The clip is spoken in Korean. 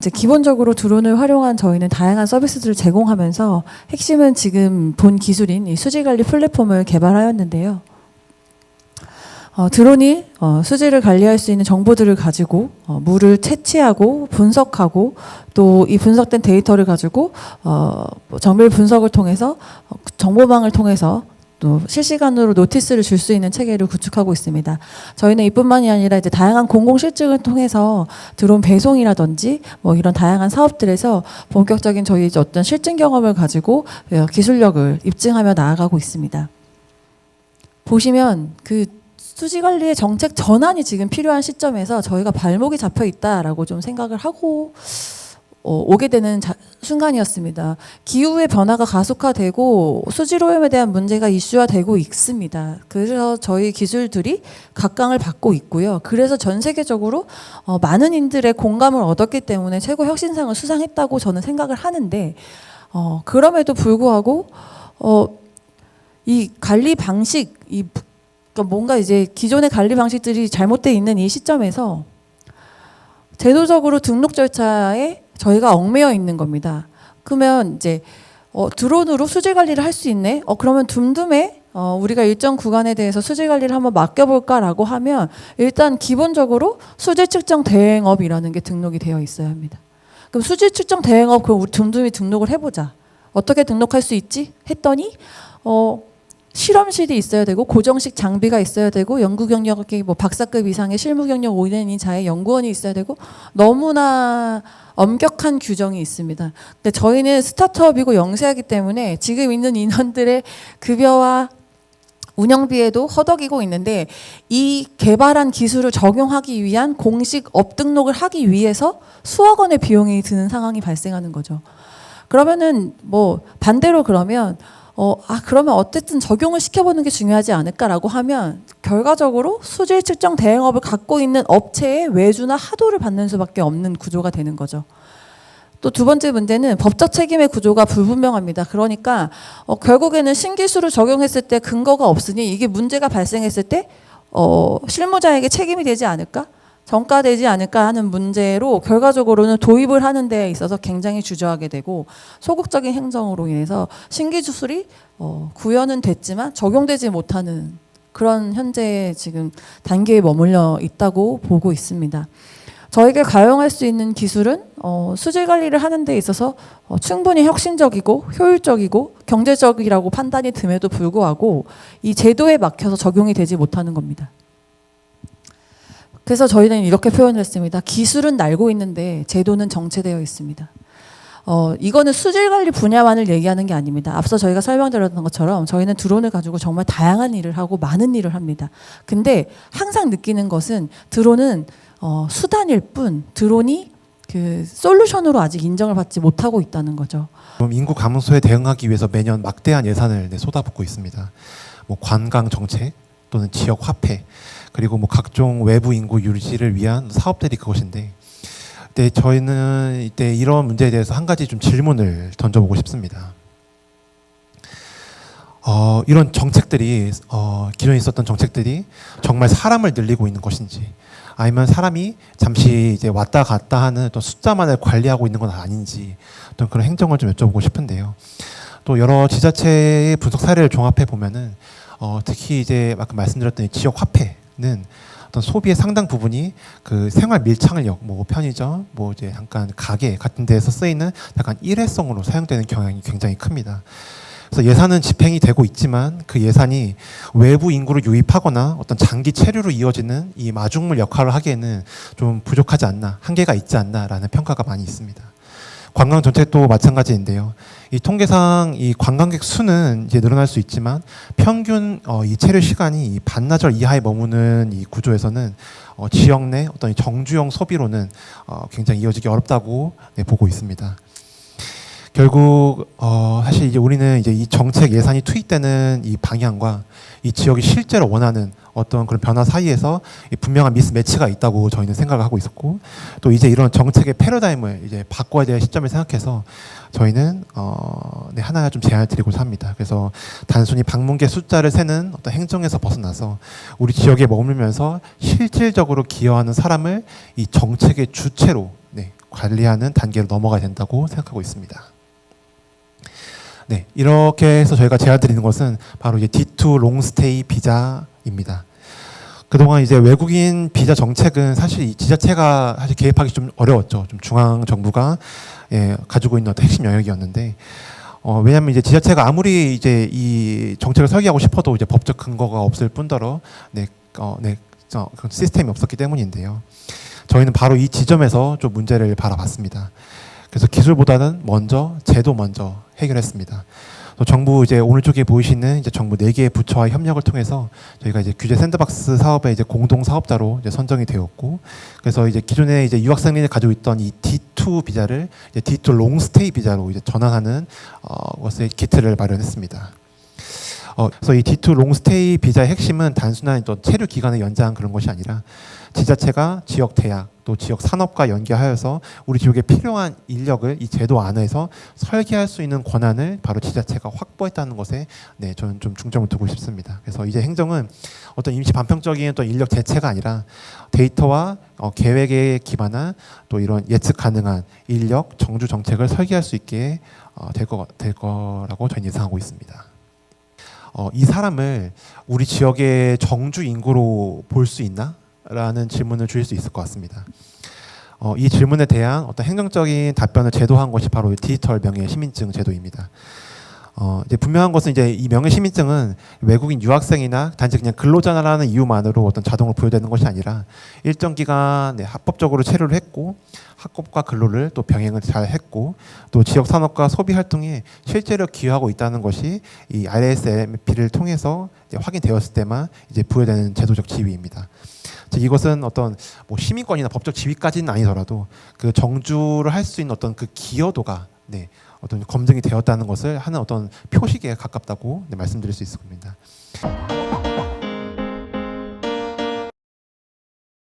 이제 기본적으로 드론을 활용한 저희는 다양한 서비스들을 제공하면서 핵심은 지금 본 기술인 이 수질관리 플랫폼을 개발하였는데요. 드론이 수질을 관리할 수 있는 정보들을 가지고 물을 채취하고 분석하고 또 이 분석된 데이터를 가지고 정밀 분석을 통해서 정보망을 통해서 또 실시간으로 노티스를 줄 수 있는 체계를 구축하고 있습니다. 저희는 이뿐만이 아니라 이제 다양한 공공 실증을 통해서 드론 배송이라든지 뭐 이런 다양한 사업들에서 본격적인 저희 이제 어떤 실증 경험을 가지고 기술력을 입증하며 나아가고 있습니다. 보시면 그 수질 관리의 정책 전환이 지금 필요한 시점에서 저희가 발목이 잡혀 있다라고 좀 생각을 하고 오게 되는 순간이었습니다. 기후의 변화가 가속화되고 수질 오염에 대한 문제가 이슈화되고 있습니다. 그래서 저희 기술들이 각광을 받고 있고요. 그래서 전 세계적으로 많은 인들의 공감을 얻었기 때문에 최고 혁신상을 수상했다고 저는 생각을 하는데 그럼에도 불구하고 이 관리 방식, 그러니까 뭔가 이제 기존의 관리 방식들이 잘못되어 있는 이 시점에서 제도적으로 등록 절차에 저희가 얽매여 있는 겁니다. 그러면 이제 드론으로 수질 관리를 할 수 있네. 그러면 둠둠에 우리가 일정 구간에 대해서 수질 관리를 한번 맡겨볼까라고 하면 일단 기본적으로 수질 측정 대행업이라는 게 등록이 되어 있어야 합니다. 그럼 수질 측정 대행업 그럼 우리 둠둠이 등록을 해보자. 어떻게 등록할 수 있지? 했더니 실험실이 있어야 되고 고정식 장비가 있어야 되고 연구 경력이 뭐 박사급 이상의 실무 경력 5년 이상의 연구원이 있어야 되고 너무나 엄격한 규정이 있습니다. 근데 저희는 스타트업이고 영세하기 때문에 지금 있는 인원들의 급여와 운영비에도 허덕이고 있는데 이 개발한 기술을 적용하기 위한 공식 업등록을 하기 위해서 수억 원의 비용이 드는 상황이 발생하는 거죠. 그러면은 뭐 반대로 그러면 그러면 어쨌든 적용을 시켜보는 게 중요하지 않을까라고 하면 결과적으로 수질 측정 대행업을 갖고 있는 업체의 외주나 하도를 받는 수밖에 없는 구조가 되는 거죠. 또 두 번째 문제는 법적 책임의 구조가 불분명합니다. 그러니까 결국에는 신기술을 적용했을 때 근거가 없으니 이게 문제가 발생했을 때 실무자에게 책임이 되지 않을까? 전가되지 않을까 하는 문제로 결과적으로는 도입을 하는 데 있어서 굉장히 주저하게 되고 소극적인 행정으로 인해서 신기술이 구현은 됐지만 적용되지 못하는 그런 현재 지금 단계에 머물러 있다고 보고 있습니다. 저에게 가용할 수 있는 기술은 수질 관리를 하는 데 있어서 충분히 혁신적이고 효율적이고 경제적이라고 판단이 됨에도 불구하고 이 제도에 막혀서 적용이 되지 못하는 겁니다. 그래서 저희는 이렇게 표현을 했습니다. 기술은 날고 있는데 제도는 정체되어 있습니다. 이거는 수질관리 분야만을 얘기하는 게 아닙니다. 앞서 저희가 설명드렸던 것처럼 저희는 드론을 가지고 정말 다양한 일을 하고 많은 일을 합니다. 근데 항상 느끼는 것은 드론은 수단일 뿐 드론이 그 솔루션으로 아직 인정을 받지 못하고 있다는 거죠. 인구 감소에 대응하기 위해서 매년 막대한 예산을 쏟아붓고 있습니다. 뭐 관광 정책 또는 지역 화폐 그리고 뭐 각종 외부 인구 유지를 위한 사업들이 그것인데, 근데 저희는 이때 이런 문제에 대해서 한 가지 좀 질문을 던져보고 싶습니다. 이런 정책들이 기존에 있었던 정책들이 정말 사람을 늘리고 있는 것인지, 아니면 사람이 잠시 이제 왔다 갔다 하는 어떤 숫자만을 관리하고 있는 건 아닌지 어떤 그런 행정을 좀 여쭤보고 싶은데요. 또 여러 지자체의 분석 사례를 종합해 보면은 특히 이제 아까 말씀드렸던 이 지역 화폐는 어떤 소비의 상당 부분이 그 생활 밀착력, 뭐 편의점, 뭐 이제 잠깐 가게 같은 데에서 쓰이는 약간 일회성으로 사용되는 경향이 굉장히 큽니다. 그래서 예산은 집행이 되고 있지만 그 예산이 외부 인구를 유입하거나 어떤 장기 체류로 이어지는 이 마중물 역할을 하기에는 좀 부족하지 않나, 한계가 있지 않나라는 평가가 많이 있습니다. 관광 정책도 마찬가지인데요. 이 통계상 이 관광객 수는 이제 늘어날 수 있지만 평균 이 체류 시간이 이 반나절 이하에 머무는 이 구조에서는 지역 내 어떤 정주영 소비로는 굉장히 이어지기 어렵다고 보고 있습니다. 결국 사실 이제 우리는 이제 이 정책 예산이 투입되는 이 방향과 이 지역이 실제로 원하는 어떤 그런 변화 사이에서 분명한 미스매치가 있다고 저희는 생각을 하고 있었고, 또 이제 이런 정책의 패러다임을 이제 바꿔야 될 시점을 생각해서 저희는 하나 좀 제안을 드리고자 합니다. 그래서 단순히 방문객 숫자를 세는 어떤 행정에서 벗어나서 우리 지역에 머물면서 실질적으로 기여하는 사람을 이 정책의 주체로 관리하는 단계로 넘어가야 된다고 생각하고 있습니다. 네, 이렇게 해서 저희가 제안드리는 것은 바로 이제 D2 롱스테이 비자입니다. 그동안 이제 외국인 비자 정책은 사실 이 지자체가 사실 개입하기 좀 어려웠죠. 좀 중앙 정부가 가지고 있는 어떤 핵심 영역이었는데, 왜냐하면 이제 지자체가 아무리 이제 이 정책을 설계하고 싶어도 이제 법적 근거가 없을 뿐더러 그런 시스템이 없었기 때문인데요. 저희는 바로 이 지점에서 좀 문제를 바라봤습니다. 그래서 기술보다는 제도 먼저 해결했습니다. 또 정부 이제 오른쪽에 보이시는 이제 정부 4개의 부처와 협력을 통해서 저희가 이제 규제 샌드박스 사업의 이제 공동 사업자로 이제 선정이 되었고, 그래서 이제 기존에 이제 유학생들이 가지고 있던 이 D2 비자를 이제 D2 롱스테이 비자로 이제 전환하는 것의 키트를 마련했습니다. 그래서 이 D2 롱스테이 비자의 핵심은 단순한 또 체류 기간을 연장한 그런 것이 아니라 지자체가 지역 대학 또 지역 산업과 연계하여서 우리 지역에 필요한 인력을 이 제도 안에서 설계할 수 있는 권한을 바로 지자체가 확보했다는 것에 저는 좀 중점을 두고 싶습니다. 그래서 이제 행정은 어떤 임시 반평적인 또 인력 대체가 아니라 데이터와 계획에 기반한 또 이런 예측 가능한 인력 정주 정책을 설계할 수 있게 될 거라고 저는 예상하고 있습니다. 이 사람을 우리 지역의 정주 인구로 볼 수 있나? 라는 질문을 주실 수 있을 것 같습니다. 이 질문에 대한 어떤 행정적인 답변을 제도한 것이 바로 디지털 명예 시민증 제도입니다. 이제 분명한 것은 이제 이 명예 시민증은 외국인 유학생이나 단지 그냥 근로자라는 이유만으로 어떤 자동으로 부여되는 것이 아니라 일정 기간 합법적으로 체류를 했고 학업과 근로를 또 병행을 잘 했고 또 지역 산업과 소비 활동에 실제로 기여하고 있다는 것이 이 RSMP를 통해서 이제 확인되었을 때만 이제 부여되는 제도적 지위입니다. 즉 이것은 어떤 뭐 시민권이나 법적 지위까지는 아니더라도 그 정주를 할 수 있는 어떤 그 기여도가 어떤 검증이 되었다는 것을 하는 어떤 표식에 가깝다고 말씀드릴 수 있을 겁니다.